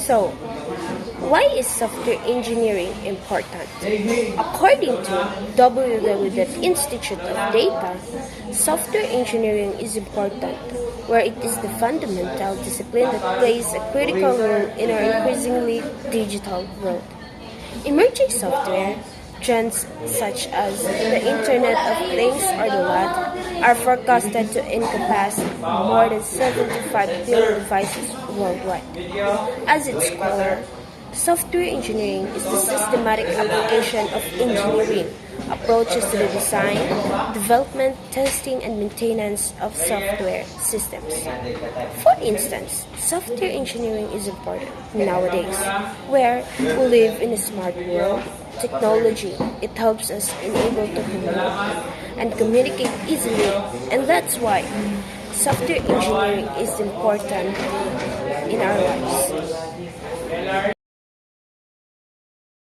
So, why is software engineering important? According to www Institute of Data, software engineering is important, where it is the fundamental discipline that plays a critical role in our increasingly digital world. Emerging software trends such as the Internet of Things or the WAD are forecasted to encompass more than 75 billion devices worldwide. As its core, software engineering is the systematic application of engineering approaches to the design, development, testing, and maintenance of software systems. For instance, software engineering is important nowadays, where we live in a smart world. Technology, it helps us enable to connect and communicate easily, and that's why software engineering is important in our lives.